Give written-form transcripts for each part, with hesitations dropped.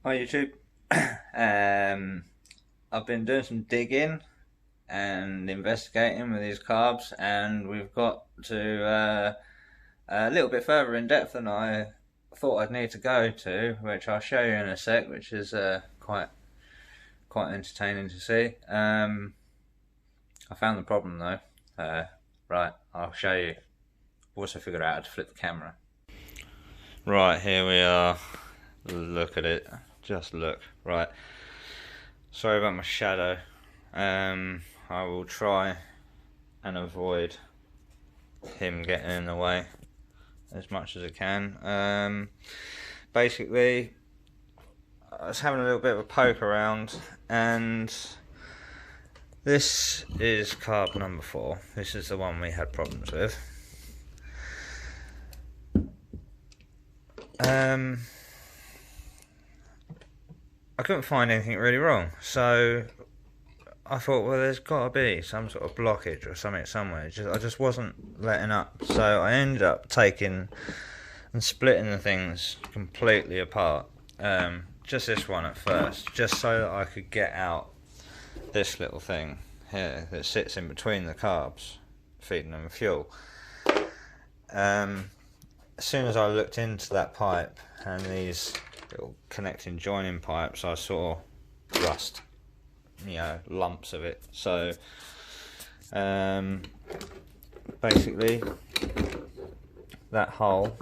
Hi YouTube. I've been doing some digging and investigating with these carbs, and we've got to a little bit further in depth than I thought I'd need to go to, which I'll show you in a sec, which is quite entertaining to see. I found the problem though. Right, I'll show you. Also figured out how to flip the camera. Right, here we are. Look at it. Just look. Right. Sorry about my shadow. I will try and avoid him getting in the way as much as I can. Basically, I was having a little bit of a poke around, and this is carb number 4. This is the one we had problems with. I couldn't find anything really wrong, so I thought, well, there's got to be some sort of blockage or something somewhere. I just wasn't letting up, so I ended up taking and splitting the things completely apart. Just this one at first, just so that I could get out this little thing here that sits in between the carbs, feeding them fuel. As soon as I looked into that pipe and these little connecting joining pipes, I saw rust, lumps of it. So basically that hole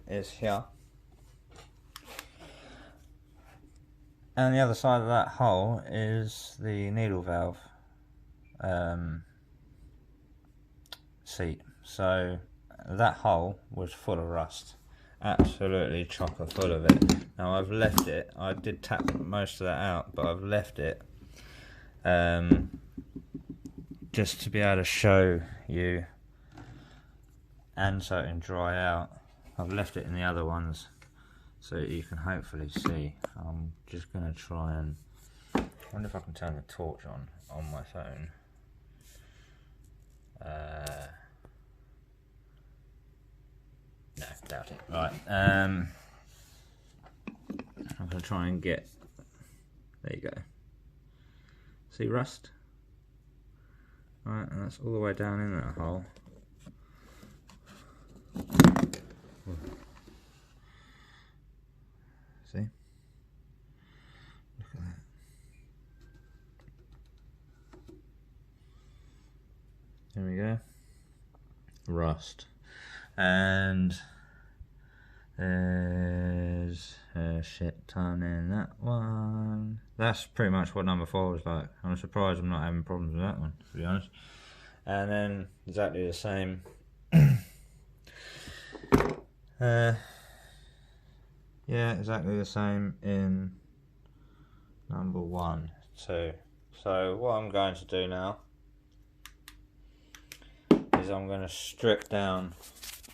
is here, and the other side of that hole is the needle valve seat. So that hole was full of rust, absolutely chocker full of it. Now I've left it, I did tap most of that out, but I've left it just to be able to show you and so it can dry out. I've left it in the other ones so that you can hopefully see. I'm just going to try and, I wonder if I can turn the torch on my phone. No, doubt it. Right, I'm going to try and get, there you go. See rust? Right, and that's all the way down in that hole. See? Look at that. There we go. Rust. And there's a shit ton in that one. That's pretty much what number 4 was like. I'm surprised I'm not having problems with that one, to be honest. And then exactly the same. Yeah, exactly the same in number 1 too. So what I'm going to do now is I'm going to strip down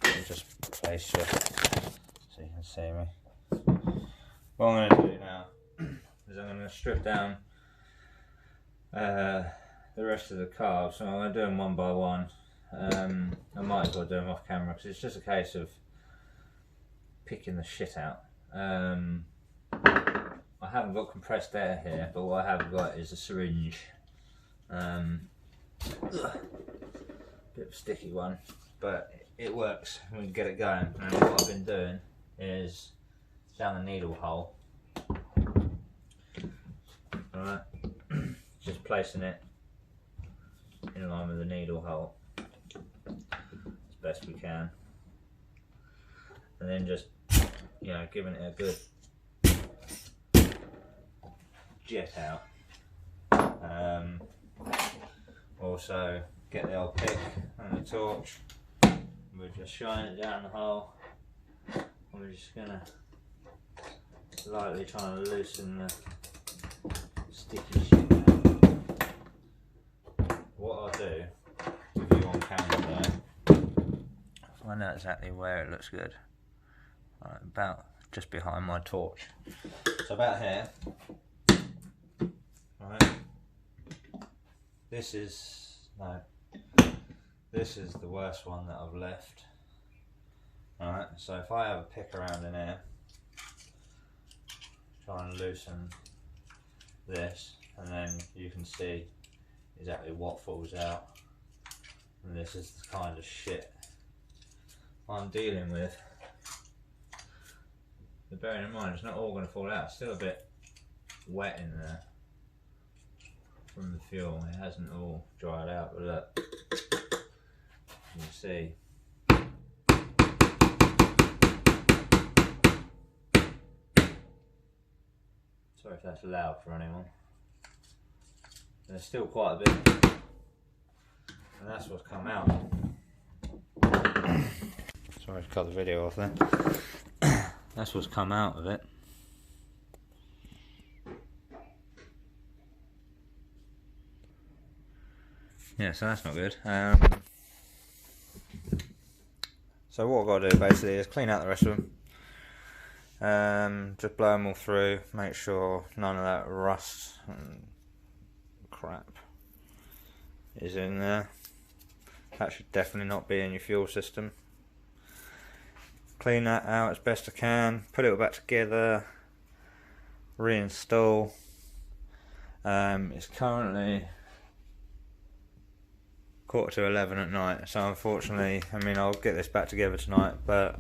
and just place you so you can see me. What I'm going to do now is I'm going to strip down the rest of the carbs. So I'm going to do them one by one. I might as well do them off camera because it's just a case of picking the shit out. I haven't got compressed air here, but what I have got is a syringe. Bit of a sticky one, but it works. We can get it going. And what I've been doing is down the needle hole. Alright, just placing it in line with the needle hole as best we can, and then just giving it a good jet out. Also get the old pick and the torch, we're just shining it down the hole, and we're just gonna lightly try and loosen the sticky shit out. What I'll do with you on camera though, I'll find out exactly where it looks good. Right, about just behind my torch. So about here. Right. This is the worst one that I've left. Alright, so if I have a pick around in here, try and loosen this, and then you can see exactly what falls out. And this is the kind of shit I'm dealing with. But bearing in mind, it's not all going to fall out. It's still a bit wet in there from the fuel. It hasn't all dried out, but look, you can see. Sorry if that's loud for anyone. There's still quite a bit, and that's what's come out. Sorry to cut the video off there. That's what's come out of it. Yeah, so that's not good. So what I've got to do basically is clean out the rest of them. Just blow them all through, make sure none of that rust and crap is in there. That should definitely not be in your fuel system. Clean that out as best I can, put it all back together, reinstall. It's currently 11:15 at night, so unfortunately, I mean, I'll get this back together tonight, but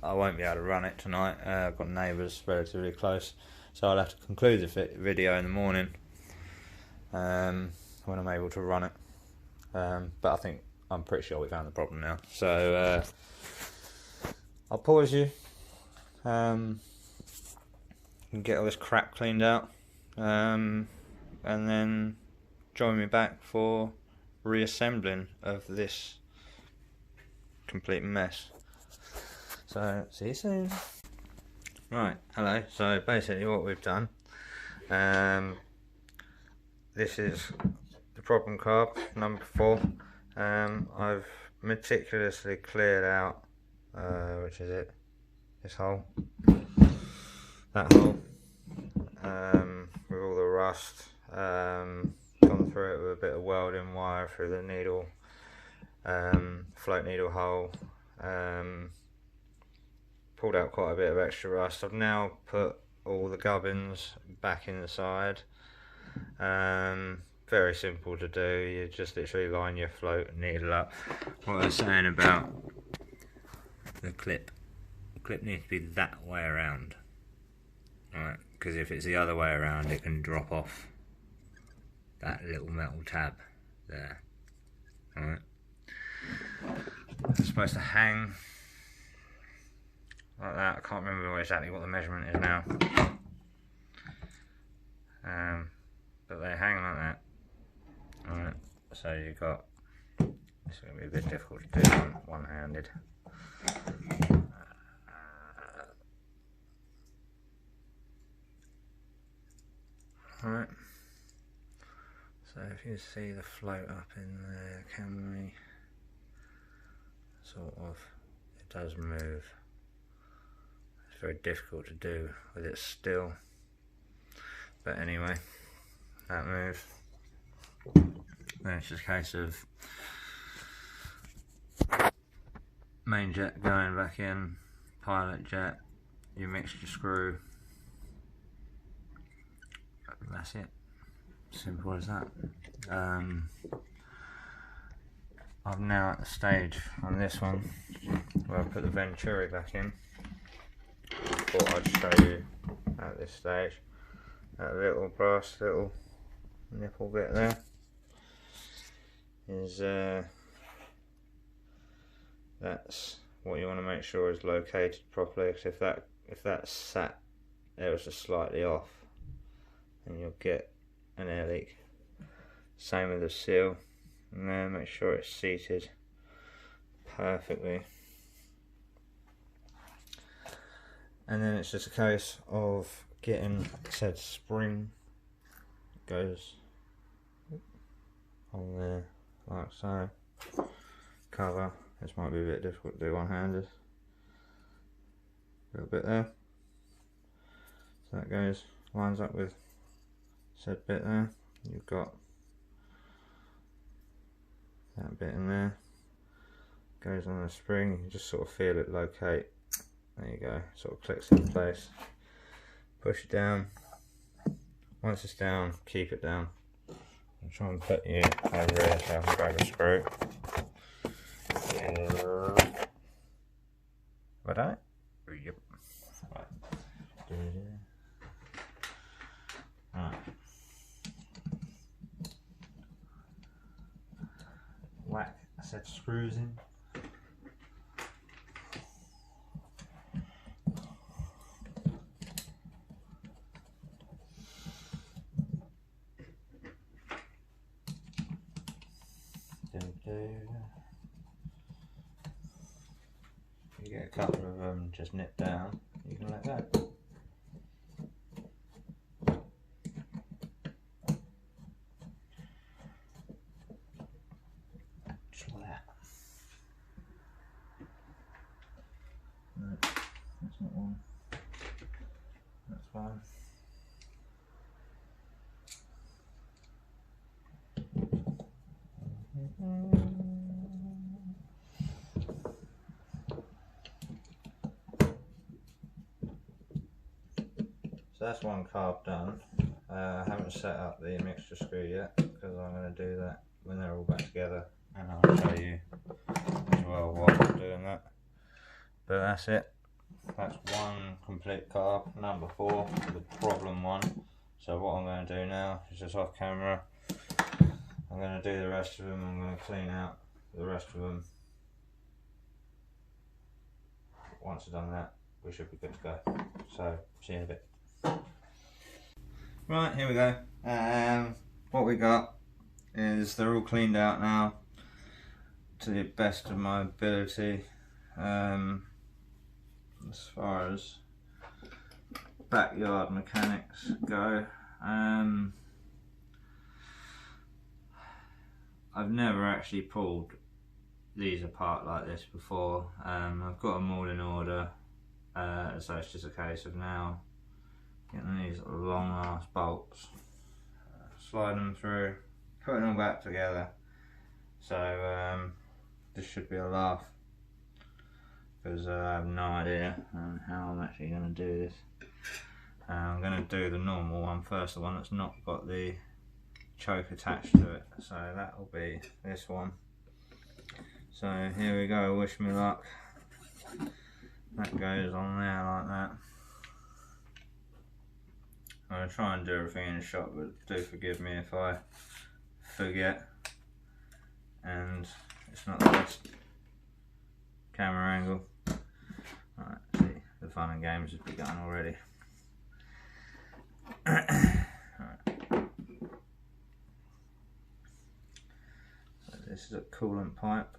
I won't be able to run it tonight. I've got neighbours relatively close, so I'll have to conclude the video in the morning when I'm able to run it. But I'm pretty sure we found the problem now, so I'll pause you and get all this crap cleaned out, and then join me back for reassembling of this complete mess. So see you soon. Right, hello. So basically what we've done, this is the problem carb number 4. I've meticulously cleared out, which is it, this hole, that hole, with all the rust, gone through it with a bit of welding wire through the needle, float needle hole, pulled out quite a bit of extra rust. I've now put all the gubbins back inside. Very simple to do. You just literally line your float needle up. What I was saying about the clip needs to be that way around, right? Because if it's the other way around, it can drop off that little metal tab there. Alright, it's supposed to hang like that. I can't remember exactly what the measurement is now, but they hang like that. Alright, so you've got, it's going to be a bit difficult to do one-handed. Alright, so if you see the float up in there, can we sort of, it does move. It's very difficult to do with it still, but anyway, that moves. Then it's just a case of main jet going back in, pilot jet, your mixture screw. That's it. Simple as that. I'm now at the stage on this one where I put the venturi back in. Thought I'd show you at this stage. That little brass little nipple bit there is that's what you want to make sure is located properly, because if that's sat ever so slightly off, then you'll get an air leak. Same with the seal, and then make sure it's seated perfectly, and then it's just a case of getting said spring goes on there like so. Cover, this might be a bit difficult to do one-handed, a little bit there, so that goes, lines up with said bit there. You've got that bit in there, goes on a spring, you can just sort of feel it locate. There you go, sort of clicks in place. push it down. Once it's down, keep it down. I'll try and put you over here so I can grab a screw. Like that? Yep. Right. Right. Whack a set of screws in. You get a couple of them just nipped down, you can let go. Just like that. No, that's not one. That's one. So that's one carb done. I haven't set up the mixture screw yet because I'm going to do that when they're all back together, and I'll show you as well while I'm doing that. But that's it. That's one complete carb, number 4, the problem one. So what I'm going to do now is just off camera. I'm going to do the rest of them. I'm going to clean out the rest of them. Once I've done that, we should be good to go. So see you in a bit. Right, here we go. What we got is they're all cleaned out now to the best of my ability. As far as backyard mechanics go, I've never actually pulled these apart like this before. I've got them all in order, so it's just a case of now getting these long ass bolts, sliding them through, putting them back together. So this should be a laugh, because I have no idea how I'm actually going to do this. I'm going to do the normal one first, the one that's not got the choke attached to it. So that will be this one. So here we go, wish me luck. That goes on there like that. I'm going to try and do everything in a shot, but do forgive me if I forget and it's not the best camera angle. Right, see, the fun and games has begun already. Right. So this is a coolant pipe,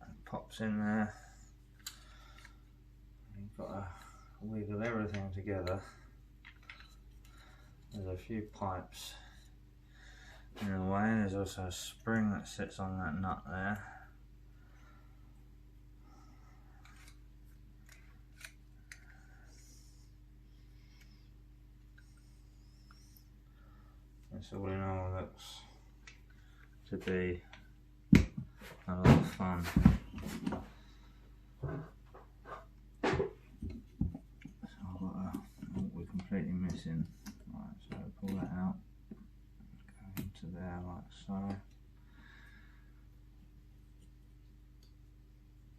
it pops in there. You've got to wiggle everything together. There's a few pipes in the way. There's also a spring that sits on that nut there. This all in all looks to be a lot of fun. So I've got what we're completely missing. Right, so pull that out, go into there like so.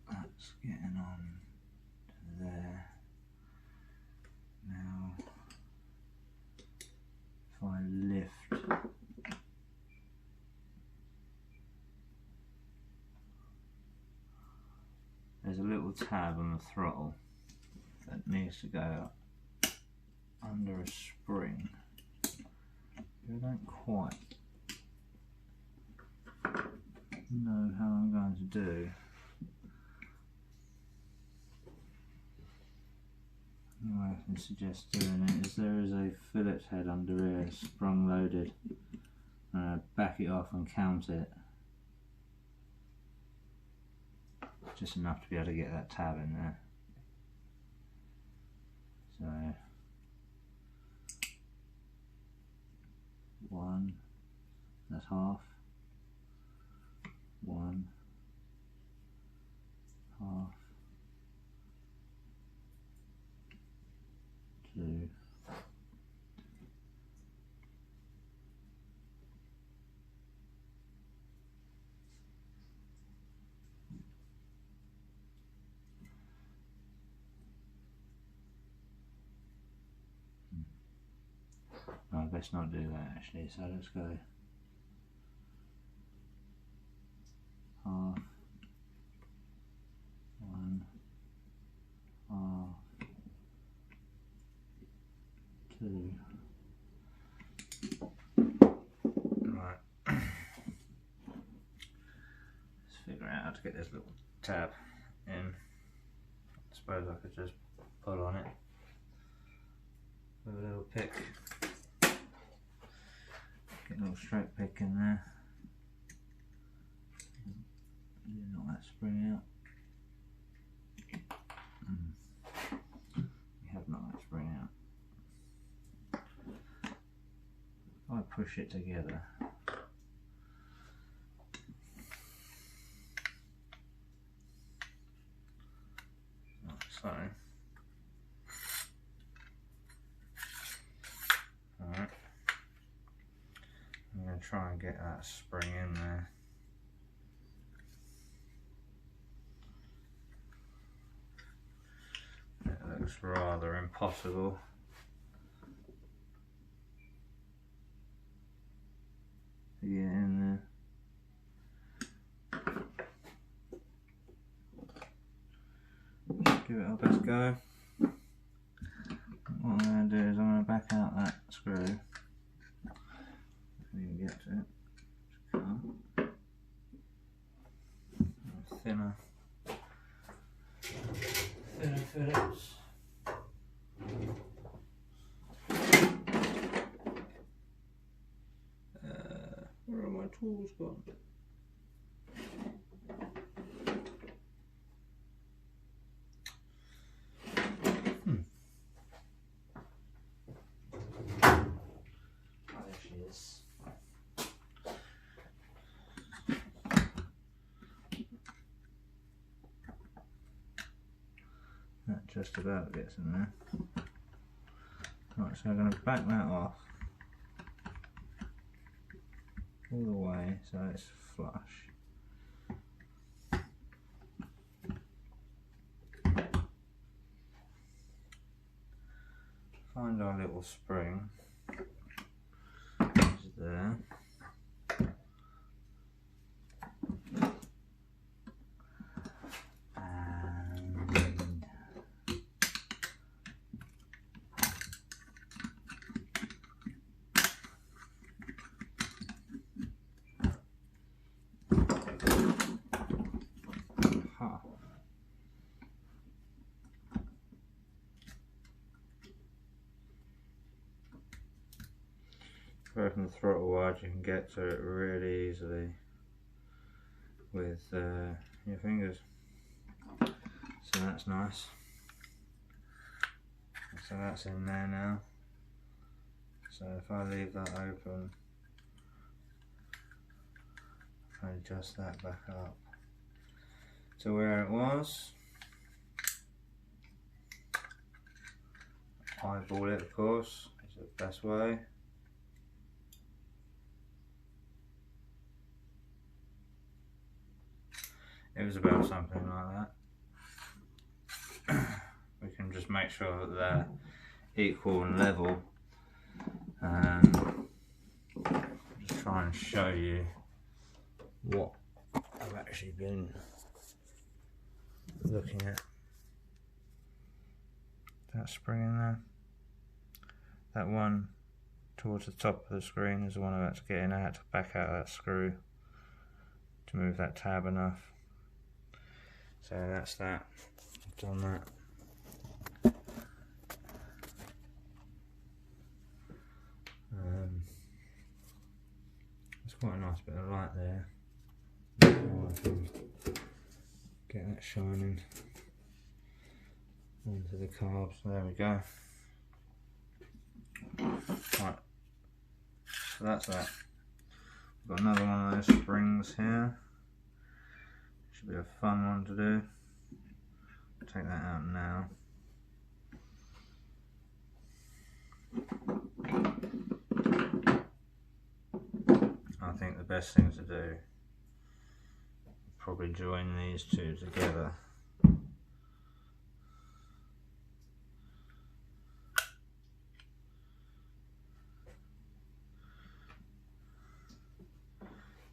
That's getting on to there. Now if I lift, there's a little tab on the throttle that needs to go under a spring. I don't quite know how I'm going to do. What I can suggest doing it is there is a fillet head under here, sprung loaded. Back it off and count it. Just enough to be able to get that tab in there. So 1, that's half. 1, half. 2, No, let's not do that actually, so let's go half, 1, half, 2. Right. Let's figure out how to get this little tab in. I suppose I could just pull on it with a little pick. Get a little straight pick in there. Knock that spring out. You have knocked that spring out. If I push it together, like so. Alright. I'm going to try and get that spring in there. It looks rather impossible. To get in there. Give it our best go. What I'm going to do is I'm going to back out that screw. If we can get to it. Thinner Phillips. Where are my tools gone? Oh, there she is. That just about gets in there. Right, so I'm going to back that off all the way so it's flush. Find our little spring, which is there. From the throttle wide, you can get to it really easily with your fingers, so that's nice. So that's in there now, so if I leave that open, I adjust that back up to where it was. Eyeball it, of course, is the best way. It was about something like that. We can just make sure that they're equal and level. Just try and show you what I've actually been looking at. That spring in there. That one towards the top of the screen is the one I had to get in. I had to back out that screw to move that tab enough. So that's that. I've done that. It's quite a nice bit of light there. I can get that shining onto the carbs. There we go. Right. So that's that. We've got another one of those springs here. Should be a fun one to do. Take that out now. I think the best thing to do, probably join these two together.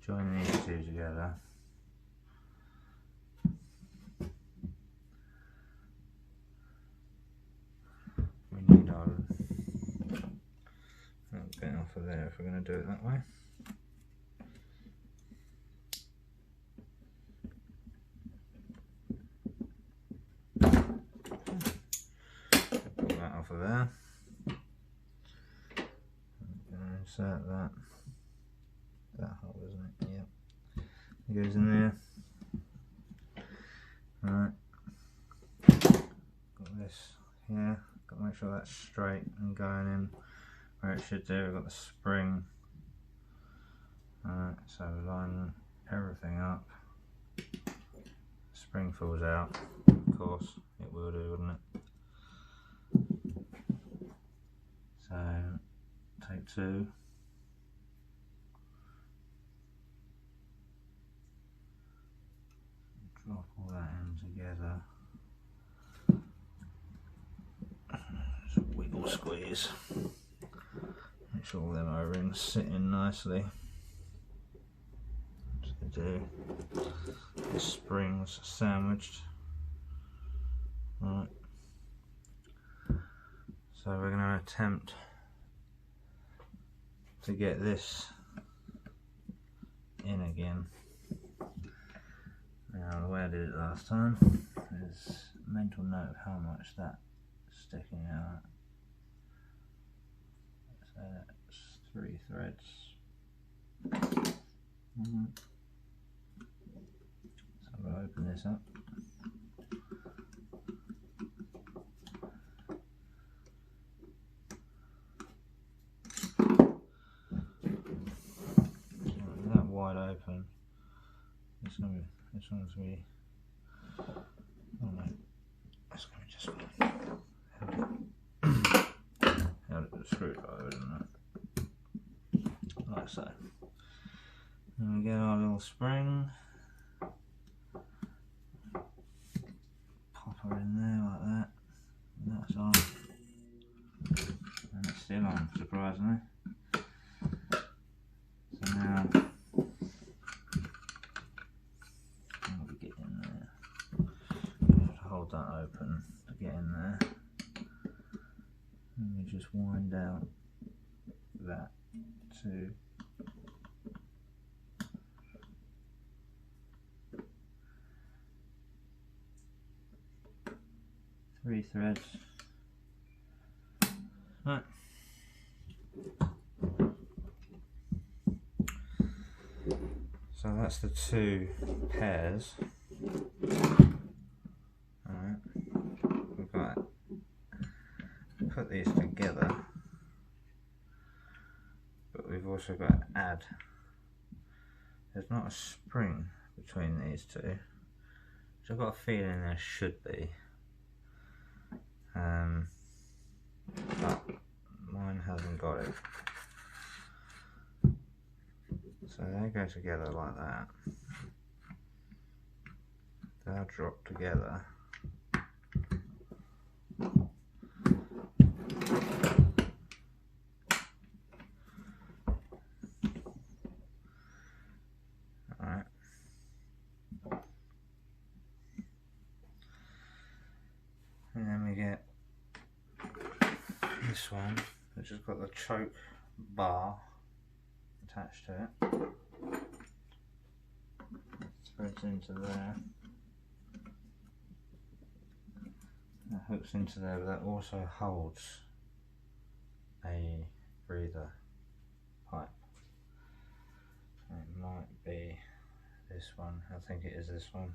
join these two together. We need our little bit off of there if we're going to do it that way. Pull that off of there. Insert that hole, isn't it? Yep. It goes in there. Alright. Got this here. Got to make sure that's straight and going in where it should do. We've got the spring. Alright, so we line everything up. Spring falls out. Of course, it will do, wouldn't it? So, take two. Drop all that in together. Just wiggle squeeze. Make sure all them O-rings sit in nicely. As they do. The springs sandwiched. Right. So we're going to attempt to get this in again. Now the way I did it last time is mental note of how much that's sticking out. So that's 3 threads. So I'm going to open this up. So that wide open. This one's going to be, oh no, that's going to be just held it with a screwdriver, isn't it? Like so. And we get our little spring, pop her in there like that, and that's on, and it's still on, surprisingly. So now, hold that open to get in there, and we just wind out that to three threads. Right. So that's the two pairs. We've got to put these together, but we've also got to add. There's not a spring between these two, which I've got a feeling there should be, but mine hasn't got it. So they go together like that. They'll drop together. Alright. And then we get this one, which has got the choke bar attached to it. It threads into there. That hooks into there, but that also holds a breather pipe. It might be this one. I think it is this one.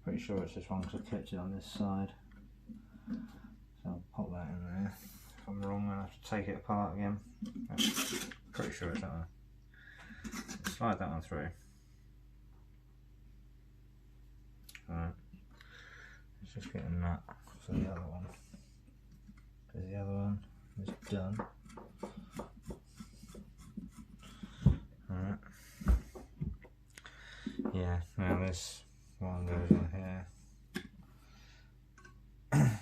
Pretty sure it's this one because I kept it on this side. So I'll pop that in there. If I'm wrong, I'll have to take it apart again. I'm pretty sure it's that one. Slide that one through. Alright. Let's just get a nut for the other one. Because the other one is done. Alright. Yeah, now this one goes on here. And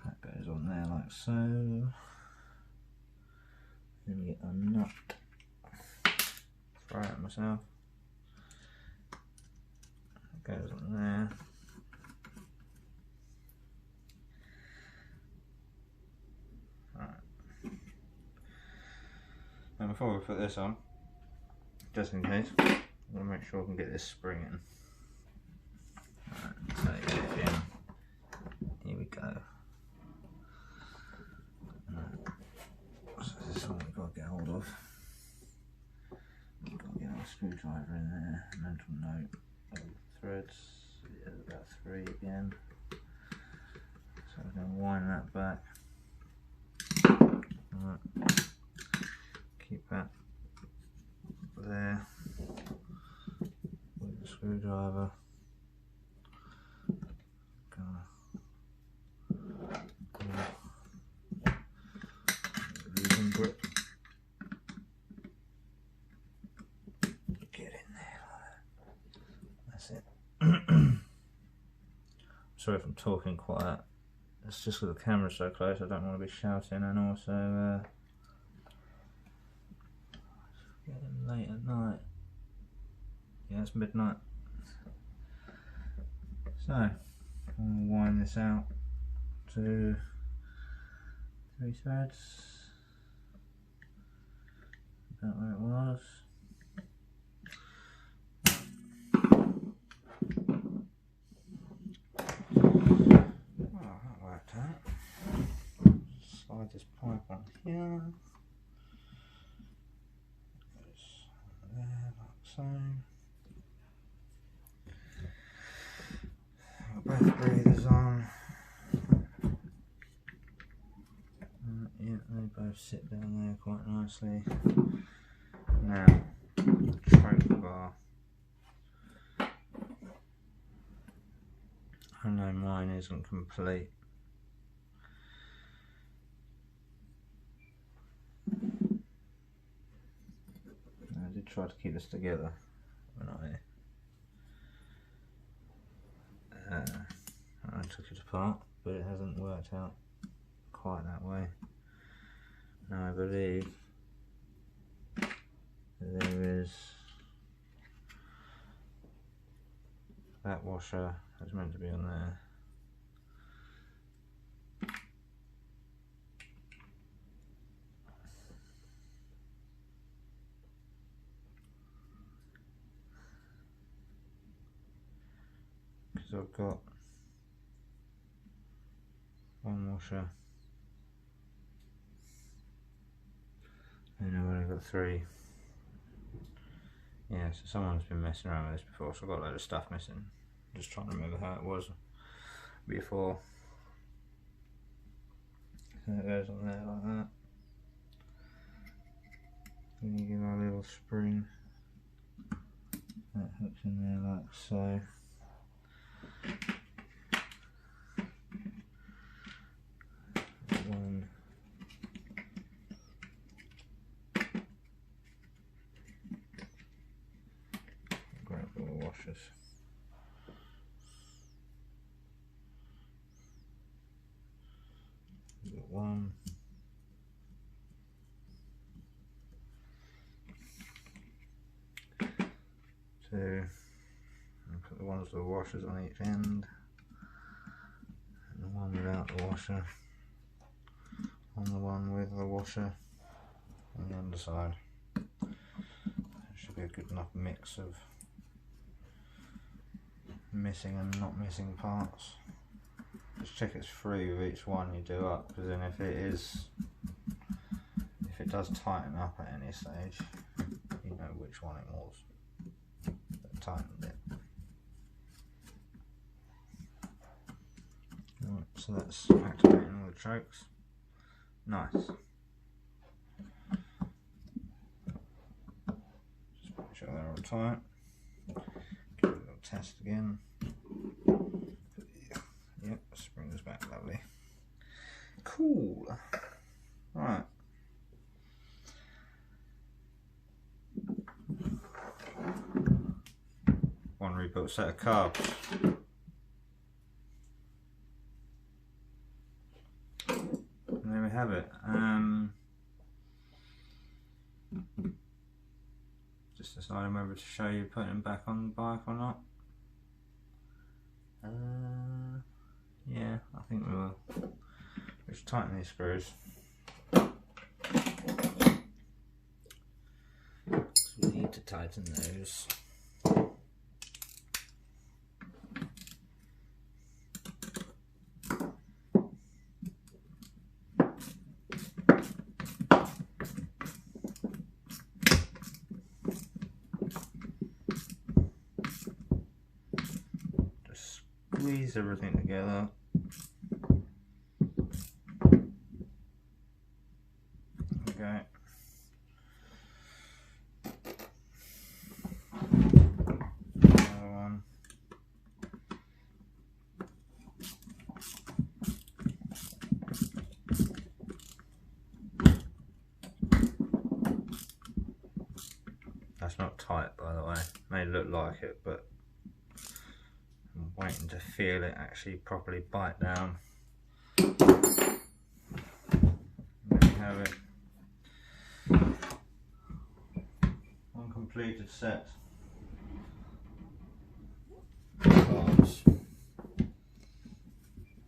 that goes on there like so. Let me get a nut. Throw it at myself. It goes on there. Right. Now before we put this on, just in case, I'm going to make sure I can get this spring in. Right, so get it in. Here we go. Right. So this is what we've got to get hold of. We've got to get our screwdriver in there. Mental note of threads. Yeah, there's about 3 again. So we're going to wind that back. Right. Keep that there with the screwdriver. Losing grip. Get in there like that. That's it. Sorry if I'm talking quiet. It's just because the camera's so close, I don't want to be shouting, and also it's getting late at night. Yeah, it's midnight. So, I'm going to wind this out to 3 threads. About where it was. Oh, that worked out. Slide this pipe on here. Goes there, like so. Got both breathers on. Yeah, they both sit down there quite nicely. Now, choke bar. I know mine isn't complete. I did try to keep this together when I took it apart, but it hasn't worked out quite that way. Now I believe there is that washer that's meant to be on there. Because I've got one washer and I've only got 3. Yeah, so someone's been messing around with this before, so I've got a load of stuff missing. Just trying to remember how it was before. So it goes on there like that. Then you give our little spring. That hooks in there like so. One. Grab all the washers. We've got 1. 2. And put the ones with the washers on each end. And the one without the washer on the one with the washer on the underside. It should be a good enough mix of missing and not missing parts. Just check it's free with each one you do up, because then if it does tighten up at any stage, you know which one it was that tightened it. Right, so that's activating all the chokes. Nice. Just make sure they're all tight. Give it a little test again. Yep, springs back lovely. Cool. Right. One rebuilt set of carbs. And there we have it. deciding whether to show you putting them back on the bike or not. Yeah, I think we will. Let's tighten these screws. We need to tighten those. Just squeeze everything together. Okay. Another one. That's not tight, by the way. May look like it, but I'm waiting to feel it actually properly bite down. There you have it. One completed set. Parts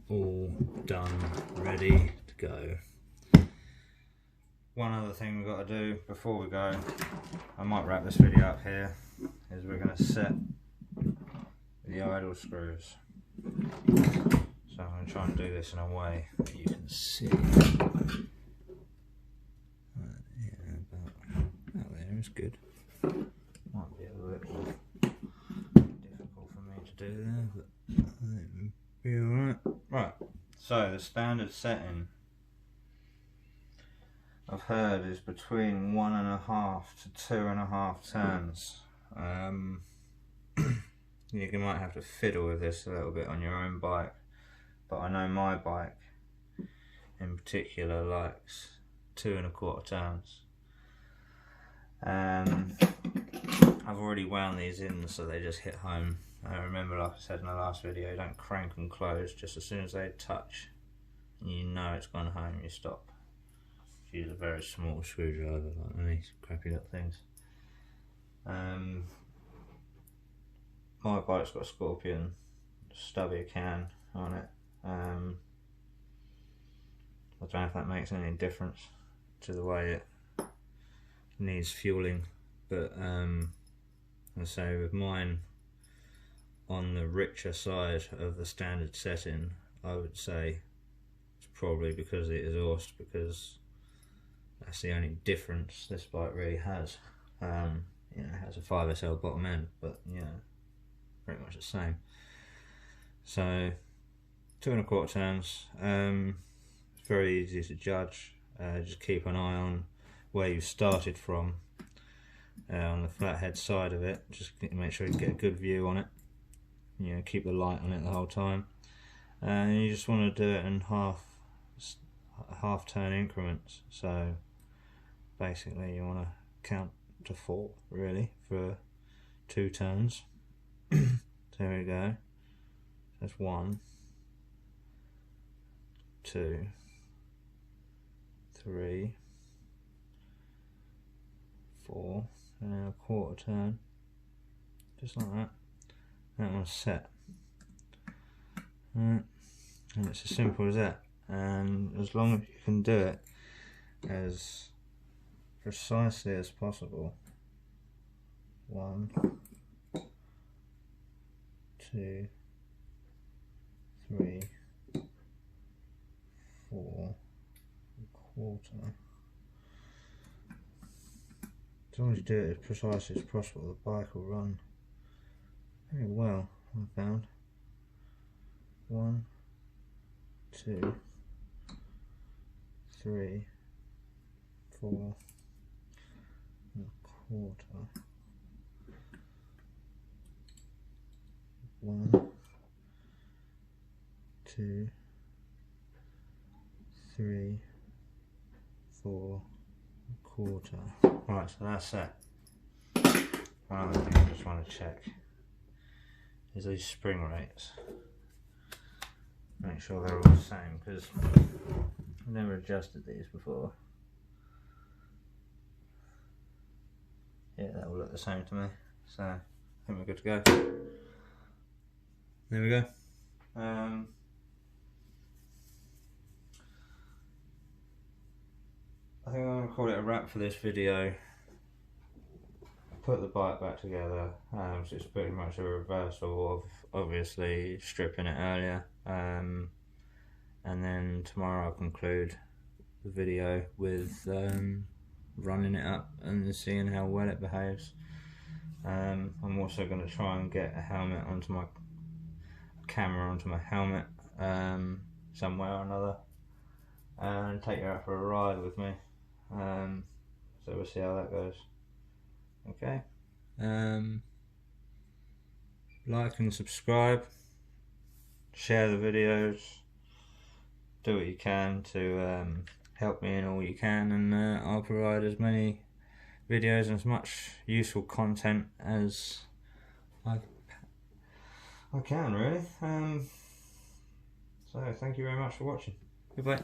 all done, ready to go. One other thing we've got to do before we go, I might wrap this video up here, is we're going to set the idle screws. So I'm going to try and do this in a way that you can see. Yeah, about there is good. Might be a little difficult for me to do there, but I think it'll be alright. Right, so the standard setting I've heard is between 1.5 to 2.5 turns. You might have to fiddle with this a little bit on your own bike, but I know my bike in particular likes 2.25 turns. I've already wound these in so they just hit home. I remember, like I said in the last video, don't crank them closed. Just as soon as they touch, you know it's gone home, you stop. Use a very small screwdriver like these crappy little things. My bike's got a Scorpion stubby can on it. I don't know if that makes any difference to the way it needs fueling, but I say with mine on the richer side of the standard setting, I would say it's probably because of the exhaust, because that's the only difference this bike really has. You know, it has a 5SL bottom end, but you know, pretty much the same. So 2.25 turns. It's very easy to judge. Just keep an eye on where you started from on the flathead side of it. Just make sure you get a good view on it. You know, keep the light on it the whole time. And you just want to do it in half turn increments. So basically you want to count to 4 really for 2 turns. So there we go. That's 1, 2, 3, 4, and then a quarter turn, just like that. That one's set. Right. And it's as simple as that. And as long as you can do it as precisely as possible. 1, 2, 3, 4, a quarter. As long as you do it as precisely as possible, the bike will run very well, I found. 1, 2, 3, 4, and a quarter. 1, 2, 3, 4, a quarter. Right, so that's it. One other thing I just want to check is these spring rates. Make sure they're all the same, because I've never adjusted these before. yeah, that will look the same to me. So I think we're good to go. There we go. I think I'm going to call it a wrap for this video. Put the bike back together. So it's pretty much a reversal of obviously stripping it earlier. And then tomorrow I'll conclude the video with running it up and seeing how well it behaves. I'm also going to try and get a helmet onto my camera onto my helmet somewhere or another, and take her out for a ride with me. So we'll see how that goes. Okay. Like and subscribe, share the videos, do what you can to help me in all you can, and I'll provide as many videos and as much useful content as I can, really. So thank you very much for watching. Goodbye.